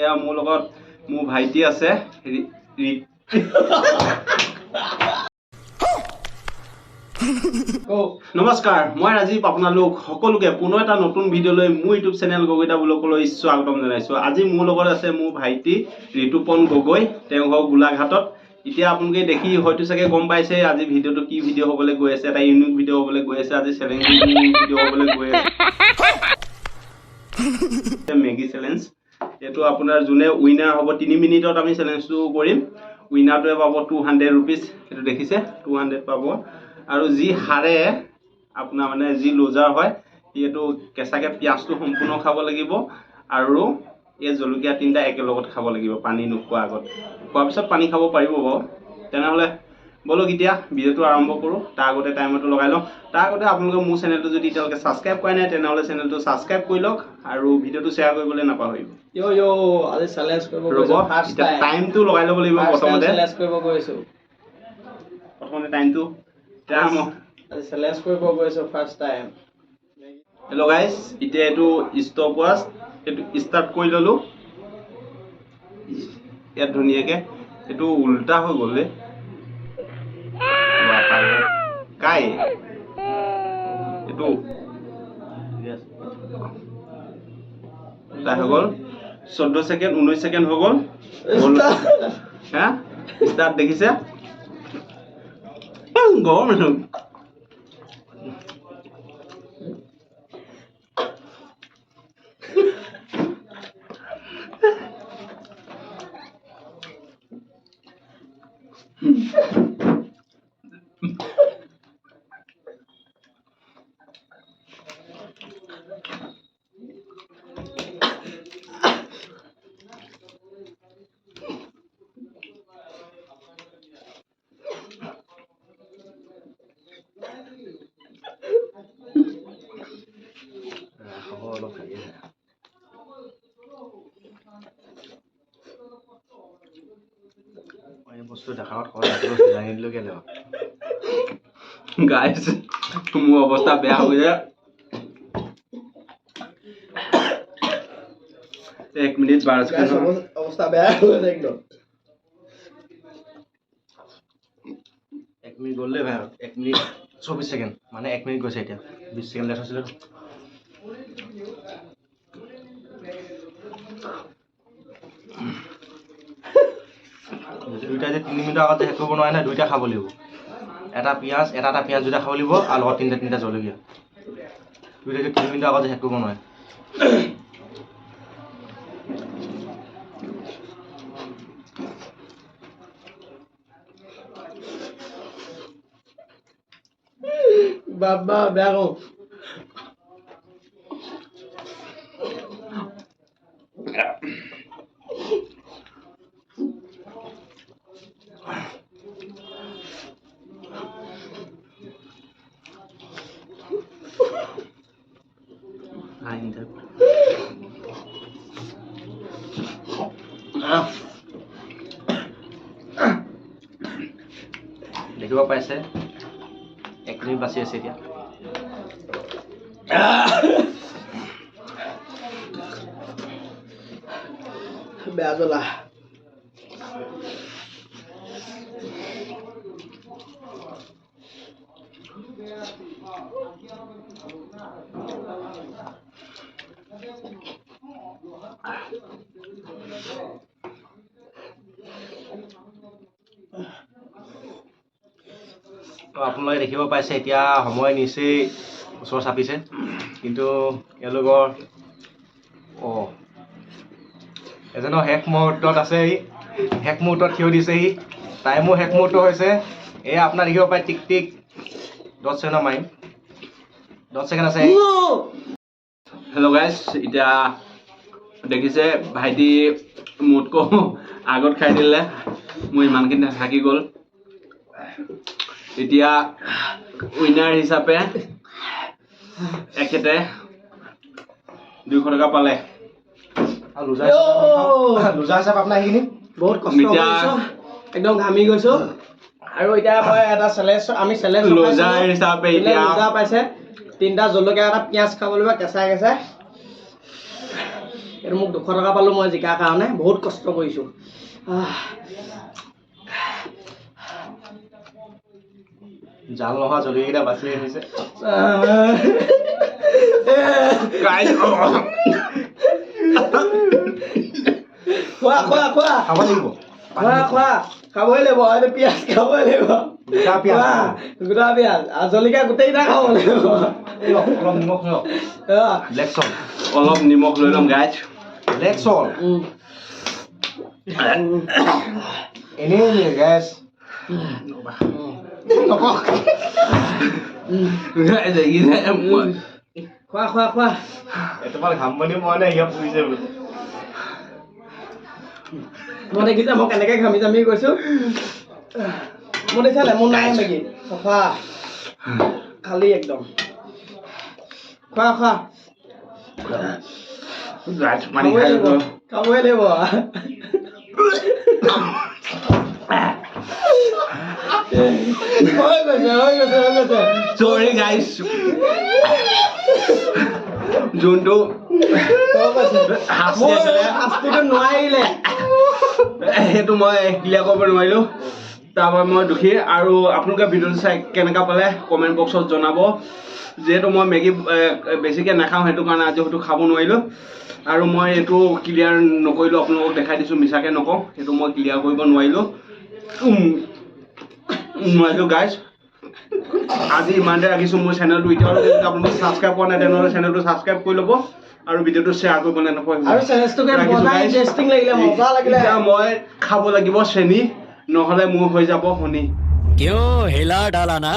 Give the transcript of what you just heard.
মোৰ লগত মোৰ ভাইটি আছে নমস্কাৰ মই ৰাজীৱ আপোনালোক সকলোকে পুনৰ এটা নতুন ভিডিঅ' লৈ মোৰ ইউটিউব চেনেল গগৈদা ব্লগলৈ স্বাগতম জনাইছো। আজি মোৰ লগত আছে মোৰ ভাইটি ঋতুপন গগৈ, তেওঁ ঘৰ গোলাঘাটত। এতিয়া আপোনালোকে দেখি হয়তো চাগে গম পাইছে আজি ভিডিঅ'টো কি ভিডিঅ' হ'বলৈ গৈ আছে, এটা ইউনিক ভিডিঅ' হ'বলৈ গৈ আছে। আজি চেলেঞ্জিং ভিডিঅ' হ'বলৈ গৈ আছে, মেগী চেলেঞ্জ। এইটো আপোনাৰ যোনে উইনাৰ হ'ব 3 মিনিটত আমি চেলেঞ্জটো কৰিম। উইনাৰটোৱে পাব 200 ৰুপিজ, সেইটো দেখিছে 200 পাব। আৰু যি হাৰে আপোনাৰ মানে যি লুজাৰ হয় এইটো কেঁচাকে পিঁয়াজটো সম্পূৰ্ণ খাব লাগিব আৰু এই জলকীয়া 3টা একেলগত খাব লাগিব পানী নোখোৱা আগত। খোৱাৰ পিছত পানী খাব পাৰিব বাৰু। তেনেহ'লে বলক এতিয়া ভিডিঅ'টো আৰম্ভ কৰোঁ। তাৰ আগতে টাইমটো লগাই লওঁ। তাৰ আগতে আপোনালোকে মোৰ চেনেলটো যদি এতিয়ালৈকে ছাবস্ক্ৰাইব কৰা নাই তেনেহ'লে চেনেলটো ছাবস্ক্ৰাইব কৰি লওক আৰু ভিডিঅ'টো শ্বেয়াৰ কৰিবলৈ নাপাহৰিব। আজি চেলেঞ্জ কৰিব ৰ'ব, এতিয়া টাইমটো লগাই ল'ব লাগিব প্ৰথমতে। চেলেঞ্জ কৰিব গৈছো প্ৰথমতে টাইমটো আজি চেলেঞ্জ কৰিব গৈছো ফাৰ্ষ্ট টাইম। হেল্ল' গাইজ, এতিয়া এইটো ষ্টপ ৱাচ, এইটো ষ্টাৰ্ট কৰি ল'লোঁ। ইয়াত ধুনীয়াকৈ এইটো উল্টা হৈ গ'লে কাই এইটো উল্টা হৈ গ'ল। 14 ছেকেণ্ড 19 ছেকেণ্ড হৈ গ'ল। হা ষ্টাৰ্ট দেখিছে গৰম মানুহ। বস্তু দেখাত গাইজ মোৰ অৱস্থা বেয়া হৈ যায়। 1 মিনিট 12 ছেকেণ্ড অৱস্থা বেয়া হৈ যায় একদম। 1 মিনিট গ'ল দেই ভাই। 1 মিনিট 24 ছেকেণ্ড মানে 1 মিনিট গৈছে। এতিয়া 20 ছেকেণ্ড লেট হৈছিলে। দুইটা যে 3 মিনিটৰ আগতে শেষ কৰিব নোৱাৰে নহয়, দুইটা খাব লাগিব। এটা পিঁয়াজ দুইটা খাব লাগিব আৰু লগত 3টা জলকীয়া। দুইটা যে 3 মিনিটৰ আগতে শেষ কৰিব নোৱাৰে। বাবা বেয়া কওঁ। দেখিব পাইছে 1 মিনিট বাচি আছে এতিয়া। বেয়া জ্বলা। আপোনালোকে দেখিব পাইছে এতিয়া সময় নিচেই ওচৰ চাপিছে, কিন্তু এওঁলোকৰ এজনৰ শেষ মুহূৰ্তত আছে। শেষ মুহূৰ্তত থিয় দিছেহি। টাইমো শেষ মুহূৰ্ত হৈছে। এয়া আপোনাৰ দেখিব পায় টিক টিক 10 ছেকেণ্ড মাৰিম। 10 ছেকেণ্ড আছে। হেল্ল' গাইজ, এতিয়া দেখিছে ভাইটি মোতকৈ আগত খাই দিলে। মোৰ ইমানখিনি থাকি গ'ল। এতিয়া উইনাৰ হিচাপে এখেতে 200 টকা পালে। লুজাৰ হিচাপে আপোনাৰ এইখিনি বহুত কষ্ট কৰিছো, একদম ঘামি গৈছো। আৰু এতিয়া মই এটা আমি চেলেঞ্জ লুজাৰ হিচাপে এতিয়া লুজাৰ পাইছে 3টা জলকীয়া এটা পিঁয়াজ খাব লাগিব কেঁচাই কেঁচাই। এইটো মোক 200 টকা পালোঁ মই জিকাৰ কাৰণে বহুত কষ্ট কৰিছোঁ জাল নোহোৱা জলকীয়াকেইটা বাচি আহিছে খোৱা খোৱা খোৱা খাব লাগিব খোৱা খোৱা খাবই লাগিব এইটো পিঁয়াজ খাবই লাগিব গোটা পিঁয়াজ আৰু জলকীয়া গোটেইকেইটা খাব লাগিব অলপ নিমখ লওক ব্লেক চল্ট অলপ নিমখ লৈ ল'ম গাইজ ব্লেক চল্ট এনেই গেছ খোৱা খোৱা খোৱা তোমাৰ ঘামনি মই নাই ইয়াত পুৰিছে বোলো মই দেখিছা মই কেনেকৈ ঘামি জামি গৈছোঁ মোৰ দেখিছা লেমন নাই মেগি চফা খালী একদম খোৱা খোৱা খাবই লাগিব Sorry guys. যোনটো নোৱাৰিলে সেইটো মই ক্লিয়াৰ কৰিব নোৱাৰিলোঁ তাৰপৰা মই দুখী আৰু আপোনালোকে ভিডিঅ'টো চাই কেনেকুৱা পালে কমেণ্ট বক্সত জনাব যিহেতু মই মেগী বেছিকৈ নাখাওঁ সেইটো কাৰণে আজি হয়তো খাব নোৱাৰিলোঁ আৰু মই এইটো ক্লিয়াৰ নকৰিলোঁ আপোনালোকক দেখাই দিছোঁ মিছাকৈ নকওঁ সেইটো মই ক্লিয়াৰ কৰিব নোৱাৰিলোঁ গাইজ আজি ইমানতে ৰাখিছোঁ মোৰ চেনেলটো এতিয়ালৈকে যদি আপোনালোকে ছাবস্ক্ৰাইব কৰা নাই তেনেহ'লে চেনেলটো ছাবস্ক্ৰাইব কৰি ল'ব আৰু ভিডিঅ'টো শ্বেয়াৰ কৰিব এতিয়া মই খাব লাগিব চেনি নহ'লে মোৰ হৈ যাব শনি क्यों हिला डाला ना